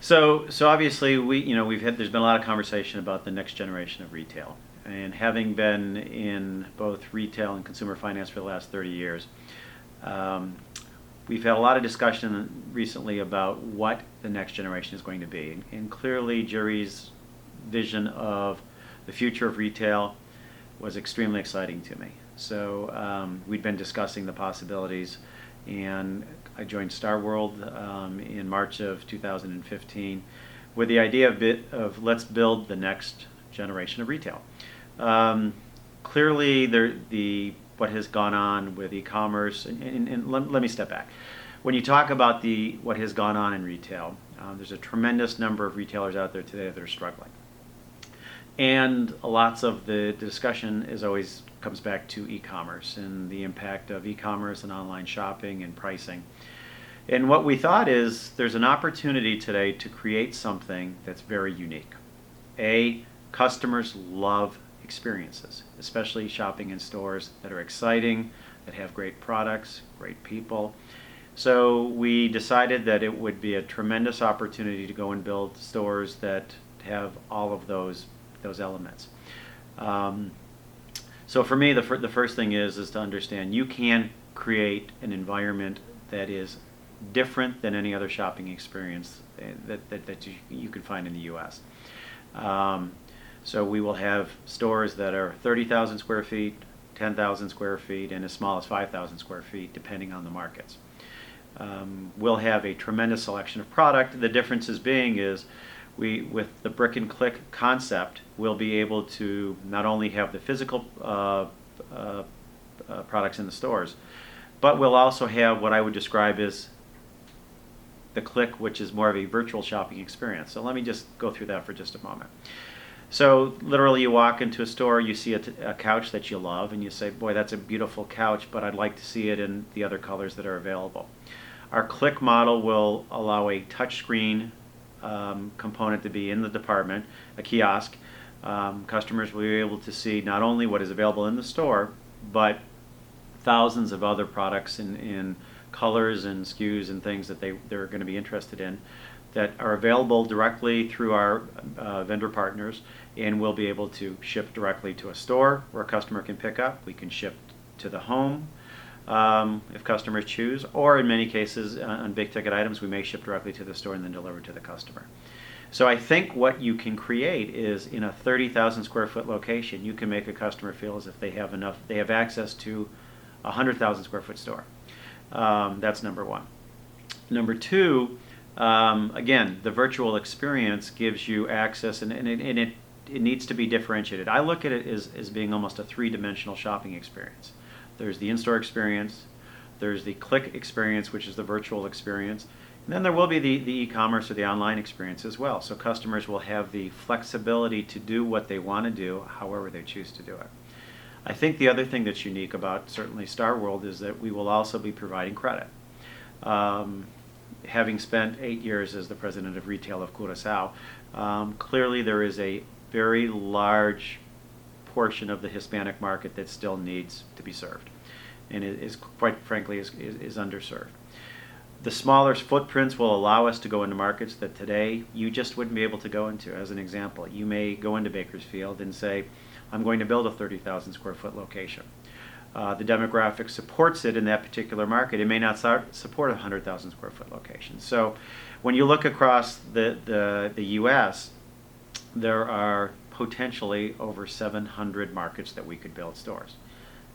So obviously there's been a lot of conversation about the next generation of retail, and having been in both retail and consumer finance for the last 30 years, um, we've had a lot of discussion recently about what the next generation is going to be, and clearly Jerry's vision of the future of retail was extremely exciting to me. So we'd been discussing the possibilities, and I joined Star World in March of 2015 with the idea of let's build the next generation of retail. Um, Clearly, what has gone on with e-commerce, and let me step back. When you talk about what has gone on in retail, there's a tremendous number of retailers out there today that are struggling. And lots of the discussion is always comes back to e-commerce and the impact of e-commerce and online shopping and pricing. And what we thought is there's an opportunity today to create something that's very unique. Customers love experiences, especially shopping in stores that are exciting, that have great products, great people. So we decided that it would be a tremendous opportunity to go and build stores that have all of those elements. Um, so for me, the first thing is to understand you can create an environment that is different than any other shopping experience that you can find in the U.S. So we will have stores that are 30,000 square feet, 10,000 square feet, and as small as 5,000 square feet, depending on the markets. We'll have a tremendous selection of product. The differences being is with the brick and click concept, we'll be able to not only have the physical products in the stores, but we'll also have what I would describe as the click, which is more of a virtual shopping experience. So let me just go through that for just a moment. So literally you walk into a store, you see a couch that you love, and you say, boy, that's a beautiful couch, but I'd like to see it in the other colors that are available. Our click model will allow a touchscreen component to be in the department, a kiosk. Customers will be able to see not only what is available in the store, but thousands of other products in colors and SKUs and things that they're going to be interested in that are available directly through our vendor partners, and we'll be able to ship directly to a store where a customer can pick up. We can ship to the home if customers choose, or in many cases on big ticket items we may ship directly to the store and then deliver to the customer. So I think what you can create is in a 30,000 square foot location, you can make a customer feel as if they have access to a 100,000 square foot store. That's number one. Number two, again, the virtual experience gives you access, and it needs to be differentiated. I look at it as being almost a three-dimensional shopping experience. There's the in-store experience, there's the click experience, which is the virtual experience, and then there will be the e-commerce or the online experience as well. So customers will have the flexibility to do what they want to do, however they choose to do it. I think the other thing that's unique about certainly Star World is that we will also be providing credit. Having spent 8 years as the president of retail of Curaçao, clearly there is a very large portion of the Hispanic market that still needs to be served, and it is quite frankly is underserved. The smaller footprints will allow us to go into markets that today you just wouldn't be able to go into. As an example, you may go into Bakersfield and say, I'm going to build a 30,000 square foot location. The demographic supports it in that particular market. It may not support a 100,000 square foot location. So when you look across the U.S., there are potentially over 700 markets that we could build stores.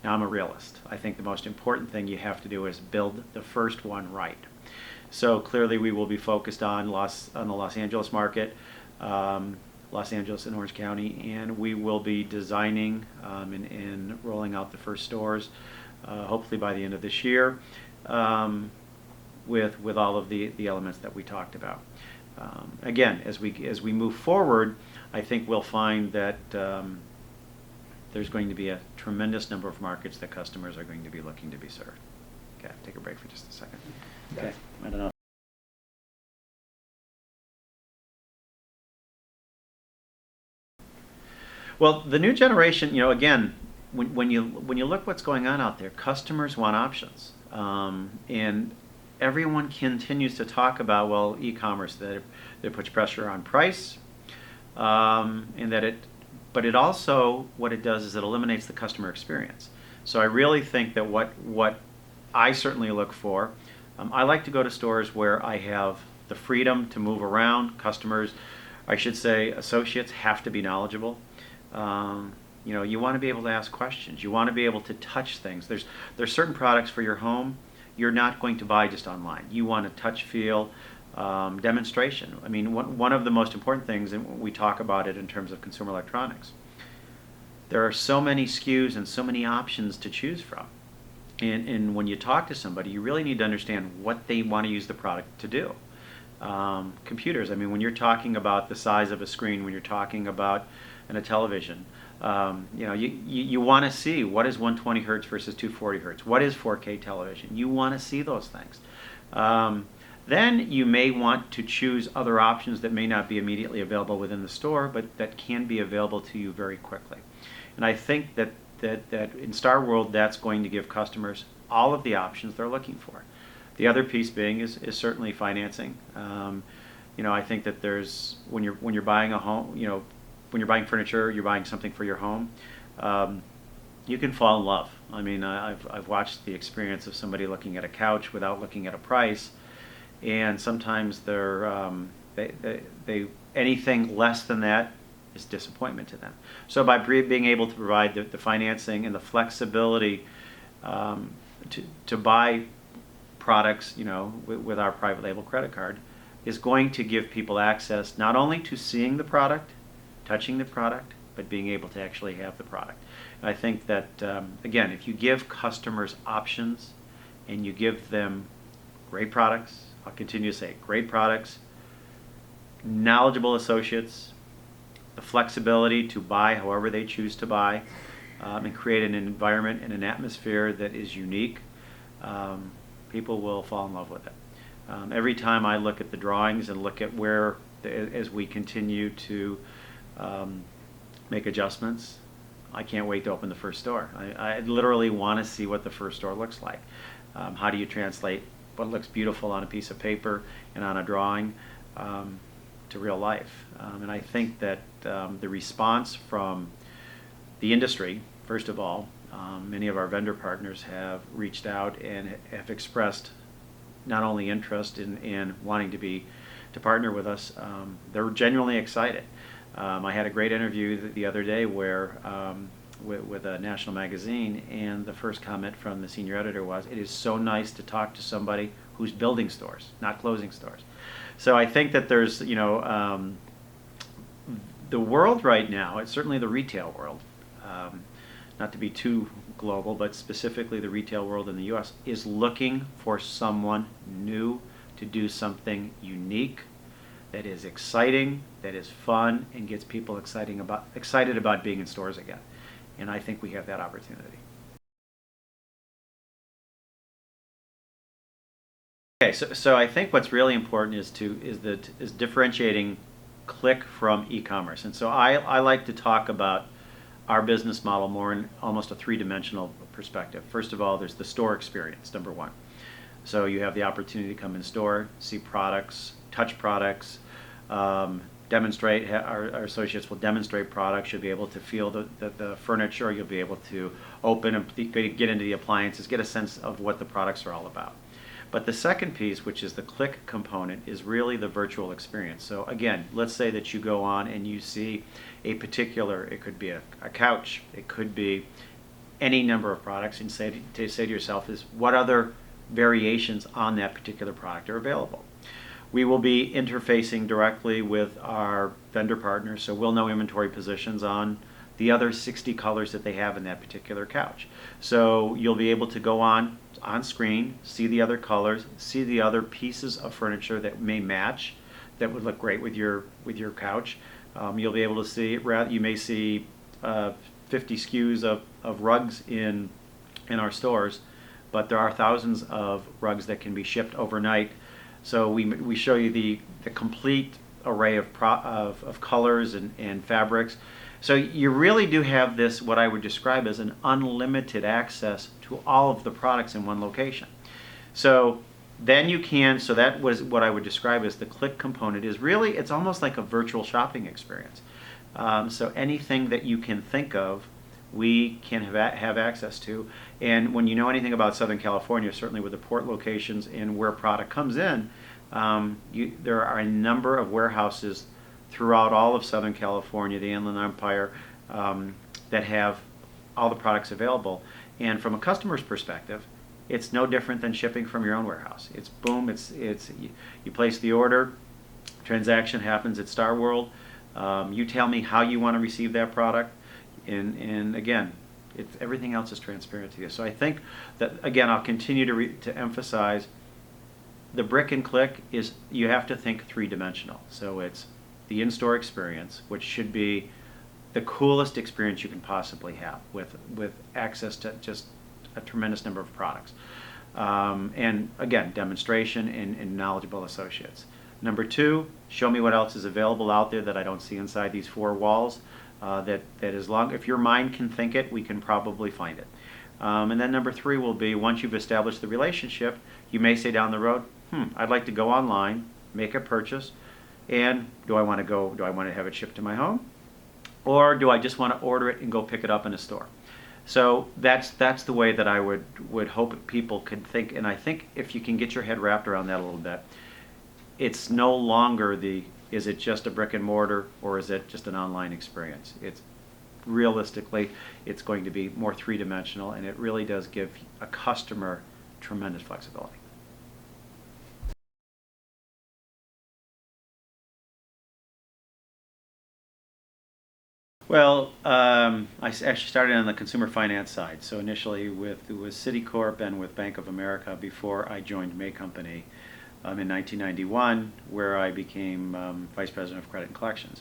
Now, I'm a realist. I think the most important thing you have to do is build the first one right. So clearly we will be focused on the Los Angeles market, Los Angeles and Orange County, and we will be designing and rolling out the first stores hopefully by the end of this year with all of the elements that we talked about. Again, as we move forward, I think we'll find that there's going to be a tremendous number of markets that customers are going to be looking to be served. Okay, take a break for just a second. Okay, I don't know. Well, the new generation, again, when you look what's going on out there, customers want options, and everyone continues to talk about, well, e-commerce, that it puts pressure on price, and that but it also, what it does is it eliminates the customer experience. So I really think that what I certainly look for, I like to go to stores where I have the freedom to move around. Customers, I should say, associates have to be knowledgeable. You want to be able to ask questions. You want to be able to touch things. There's certain products for your home you're not going to buy just online. You want a touch, feel, demonstration. I mean, one of the most important things, and we talk about it in terms of consumer electronics, there are so many SKUs and so many options to choose from. And when you talk to somebody, you really need to understand what they want to use the product to do. Computers, I mean, when you're talking about the size of a screen, when you're talking about a television, you want to see what is 120 hertz versus 240 hertz. What is 4K television? You want to see those things. Then you may want to choose other options that may not be immediately available within the store, but that can be available to you very quickly. And I think that in Star World, that's going to give customers all of the options they're looking for. The other piece being is certainly financing. I think that there's when you're buying a home, when you're buying furniture, you're buying something for your home, you can fall in love. I mean, I've watched the experience of somebody looking at a couch without looking at a price, and sometimes they anything less than that is disappointment to them. So by being able to provide the financing and the flexibility to buy products, with our private label credit card, is going to give people access not only to seeing the product, touching the product, but being able to actually have the product. And I think that, again, if you give customers options and you give them great products, I'll continue to say great products, knowledgeable associates, the flexibility to buy however they choose to buy, and create an environment and an atmosphere that is unique, people will fall in love with it. Every time I look at the drawings and look at where, as we continue to make adjustments, I can't wait to open the first store. I literally want to see what the first store looks like. How do you translate what looks beautiful on a piece of paper and on a drawing to real life? And I think that the response from the industry, first of all, many of our vendor partners have reached out and have expressed not only interest in wanting to partner with us, they're genuinely excited. I had a great interview the other day where with a national magazine, and the first comment from the senior editor was, "It is so nice to talk to somebody who's building stores, not closing stores." So I think that there's, the world right now, it's certainly the retail world, not to be too global, but specifically the retail world in the U.S., is looking for someone new to do something unique, that is exciting, that is fun, and gets people excited about being in stores again. And I think we have that opportunity. Okay, so I think what's really important is differentiating click from e-commerce. And so I like to talk about our business model more in almost a three-dimensional perspective. First of all, there's the store experience, number one. So you have the opportunity to come in store, see products, touch products, demonstrate. Our associates will demonstrate products. You'll be able to feel the furniture. You'll be able to open and get into the appliances, get a sense of what the products are all about. But the second piece, which is the click component, is really the virtual experience. So again, let's say that you go on and you see a particular, it could be a couch, it could be any number of products, and say to yourself is, what other variations on that particular product are available? We will be interfacing directly with our vendor partners, so we'll know inventory positions on the other 60 colors that they have in that particular couch. So you'll be able to go on screen, see the other colors, see the other pieces of furniture that may match, that would look great with your couch. You'll be able to see, you may see 50 SKUs of rugs in our stores, but there are thousands of rugs that can be shipped overnight. So we show you the complete array of colors and fabrics. So you really do have this, what I would describe as an unlimited access to all of the products in one location. So Then you can, so that was what I would describe as the click component is really, it's almost like a virtual shopping experience. So anything that you can think of, we can have access to. And when you know anything about Southern California, certainly with the port locations and where product comes in, there are a number of warehouses throughout all of Southern California, the Inland Empire, that have all the products available. And from a customer's perspective, it's no different than shipping from your own warehouse. It's boom, you place the order, transaction happens at Star World. You tell me how you want to receive that product, and again, everything else is transparent to you. So I think that, again, I'll continue to emphasize the brick and click is, you have to think three-dimensional. So it's the in-store experience, which should be the coolest experience you can possibly have with access to just a tremendous number of products. And again, demonstration and knowledgeable associates. Number two, show me what else is available out there that I don't see inside these four walls. That as long, if your mind can think it, we can probably find it. And then number three will be, once you've established the relationship, you may say down the road, I'd like to go online, make a purchase, and do I want to have it shipped to my home? Or do I just want to order it and go pick it up in a store? So that's the way that I would hope people could think. And I think if you can get your head wrapped around that a little bit, it's no longer is it just a brick and mortar or is it just an online experience? It's realistically, it's going to be more three-dimensional, and it really does give a customer tremendous flexibility. Well, I actually started on the consumer finance side. So initially with Citicorp and with Bank of America before I joined May Company in 1991, where I became Vice President of Credit and Collections.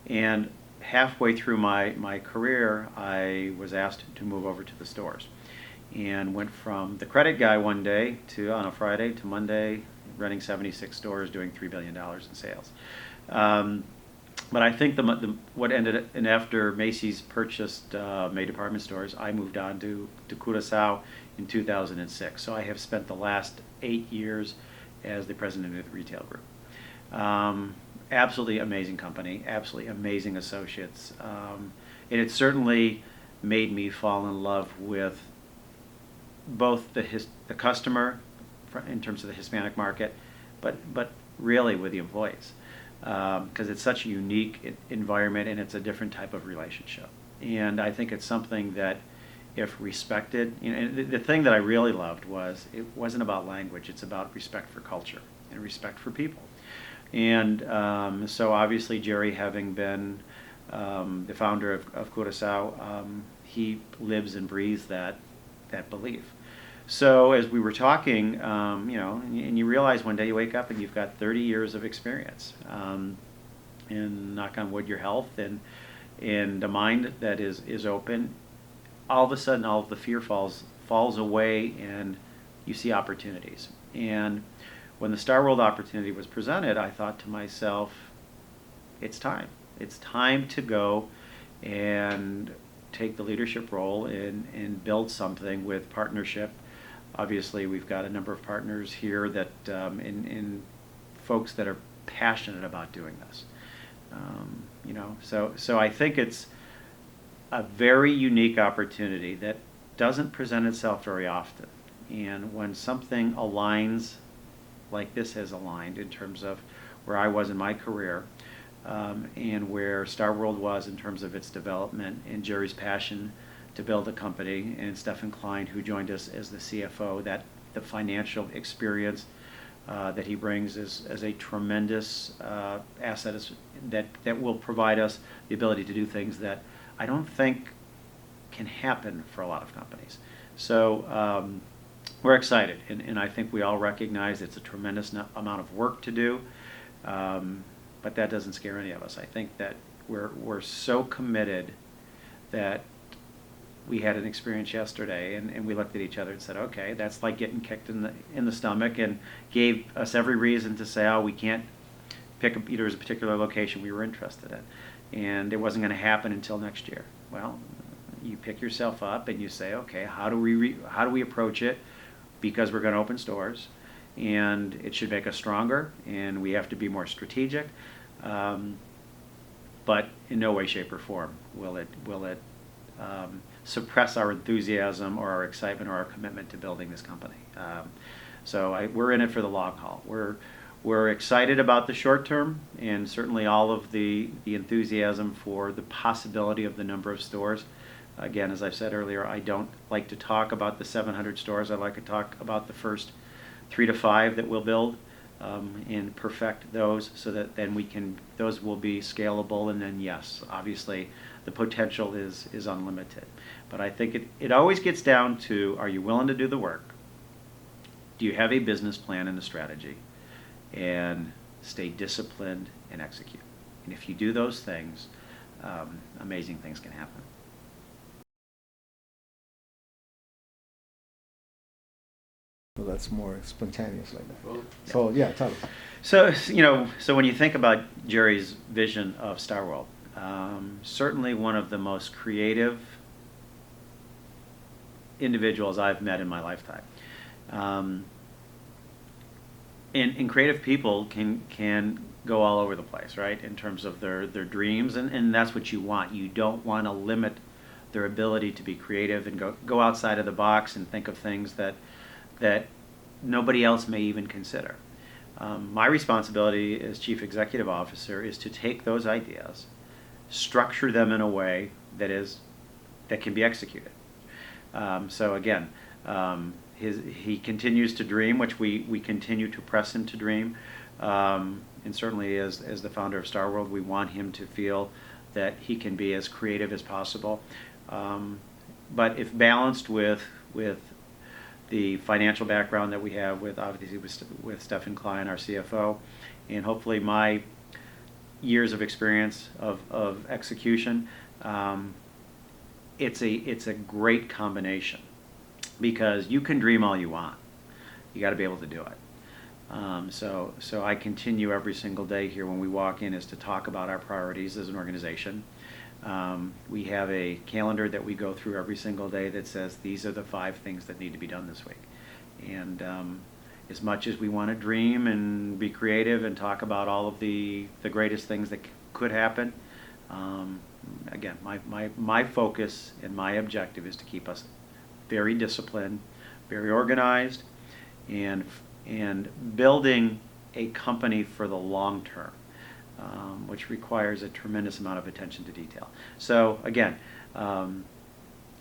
And halfway through my career, I was asked to move over to the stores, and went from the credit guy one day on a Friday to Monday, running 76 stores, doing $3 billion in sales. But I think what ended, and after Macy's purchased May Department Stores, I moved on to Curaçao in 2006. So I have spent the last 8 years as the president of the retail group. Absolutely amazing company, absolutely amazing associates. And it certainly made me fall in love with both the customer in terms of the Hispanic market, but really with the employees. Because it's such a unique environment and it's a different type of relationship. And I think it's something that, if respected, and the thing that I really loved was it wasn't about language, it's about respect for culture and respect for people. And so obviously Jerry, having been the founder of Curaçao, he lives and breathes that belief. So as we were talking, and you realize one day you wake up and you've got 30 years of experience, and knock on wood, your health and a mind that is open. All of a sudden, all of the fear falls away, and you see opportunities. And when the Star World opportunity was presented, I thought to myself, it's time. It's time to go and take the leadership role and build something with partnership. Obviously, we've got a number of partners here that in folks that are passionate about doing this. So I think it's a very unique opportunity that doesn't present itself very often. And when something aligns like this has aligned in terms of where I was in my career, and where Star World was in terms of its development, and Jerry's passion to build a company, and Stefan Klein, who joined us as the CFO, that the financial experience that he brings is a tremendous asset that will provide us the ability to do things that I don't think can happen for a lot of companies. So we're excited, and I think we all recognize it's a tremendous amount of work to do, but that doesn't scare any of us. I think that we're so committed that we had an experience yesterday, and we looked at each other and said, okay, that's like getting kicked in the stomach, and gave us every reason to say, oh, we can't pick there was a particular location we were interested in, and it wasn't going to happen until next year. Well, you pick yourself up and you say, okay, how do we approach it, because we're going to open stores, and it should make us stronger, and we have to be more strategic. But in no way, shape, or form will it suppress our enthusiasm or our excitement or our commitment to building this company. We're in it for the long haul. We're excited about the short term, and certainly all of the enthusiasm for the possibility of the number of stores. Again, as I've said earlier, I don't like to talk about the 700 stores. I like to talk about the first 3 to 5 that we'll build, and perfect those so that then those will be scalable, and then yes, obviously the potential is unlimited. But I think it always gets down to, are you willing to do the work? Do you have a business plan and a strategy? And stay disciplined and execute. And if you do those things, amazing things can happen. Well, that's more spontaneous like that. Well, So yeah, tell us. So when you think about Jerry's vision of Star World, certainly one of the most creative individuals I've met in my lifetime. And creative people can go all over the place, right? In terms of their dreams, and that's what you want. You don't want to limit their ability to be creative and go outside of the box and think of things that nobody else may even consider. My responsibility as Chief Executive Officer is to take those ideas, structure them in a way that can be executed. So again, he continues to dream, which we continue to press him to dream. And certainly as the founder of Star World, we want him to feel that he can be as creative as possible. But if balanced with the financial background that we have obviously with Stephen Klein, our CFO, and hopefully my years of experience of execution, it's a great combination, because you can dream all you want. You got to be able to do it. So I continue every single day here when we walk in is to talk about our priorities as an organization. We have a calendar that we go through every single day that says these are the 5 things that need to be done this week. And as much as we want to dream and be creative and talk about all of the greatest things that could happen, again, my focus and my objective is to keep us very disciplined, very organized, and building a company for the long term, which requires a tremendous amount of attention to detail. So again,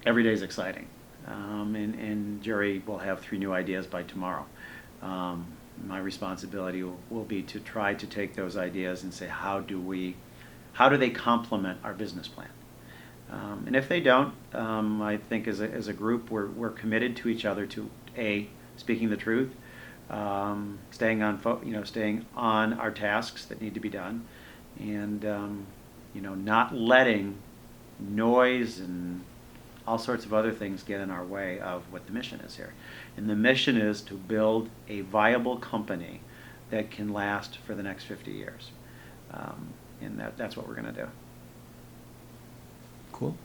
every day is exciting, and Jerry will have 3 new ideas by tomorrow. My responsibility will be to try to take those ideas and say, how do they complement our business plan? And if they don't, I think as a group, we're committed to each other to speaking the truth, staying on our tasks that need to be done, and not letting noise and all sorts of other things get in our way of what the mission is here. And the mission is to build a viable company that can last for the next 50 years. And that's what we're going to do. Cool.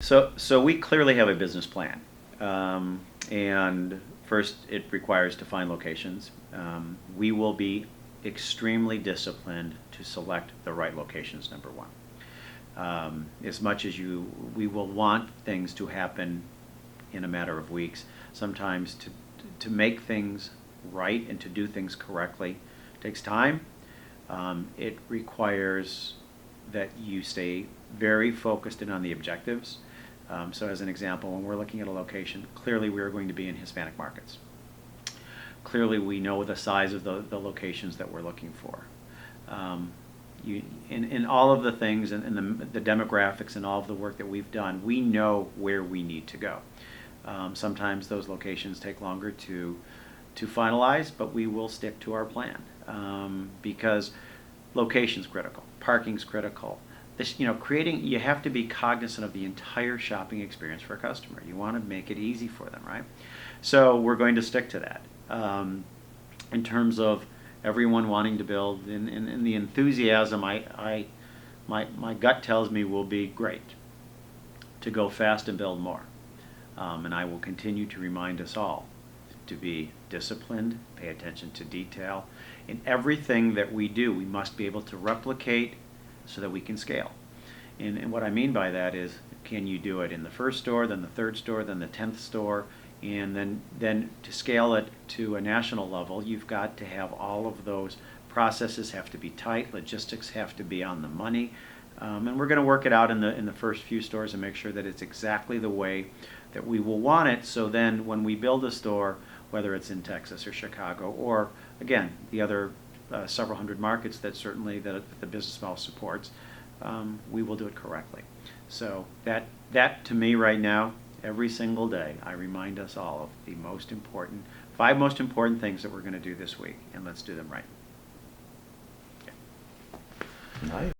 So we clearly have a business plan. And first, it requires to find locations. We will be extremely disciplined to select the right locations, number one. As much as we will want things to happen in a matter of weeks, sometimes to make things right and to do things correctly takes time. It requires that you stay very focused in on the objectives. So as an example, when we're looking at a location, clearly we are going to be in Hispanic markets. Clearly we know the size of the locations that we're looking for. In all of the things and the demographics and all of the work that we've done, we know where we need to go. Sometimes those locations take longer to finalize, but we will stick to our plan, because location's critical, parking's critical. You have to be cognizant of the entire shopping experience for a customer. You want to make it easy for them, right? So we're going to stick to that. In terms of everyone wanting to build, and the enthusiasm, my gut tells me will be great. to go fast and build more. And I will continue to remind us all to be disciplined, pay attention to detail. In everything that we do, we must be able to replicate so that we can scale. And what I mean by that is, can you do it in the first store, then the third store, then the 10th store, and then to scale it to a national level, you've got to have all of those processes have to be tight, logistics have to be on the money, and we're going to work it out in the first few stores and make sure that it's exactly the way that we will want it. So then, when we build a store, whether it's in Texas or Chicago or again the other several hundred markets that certainly that the business model supports, we will do it correctly. So that to me right now, every single day, I remind us all of the five most important things that we're going to do this week, and let's do them right. Nice.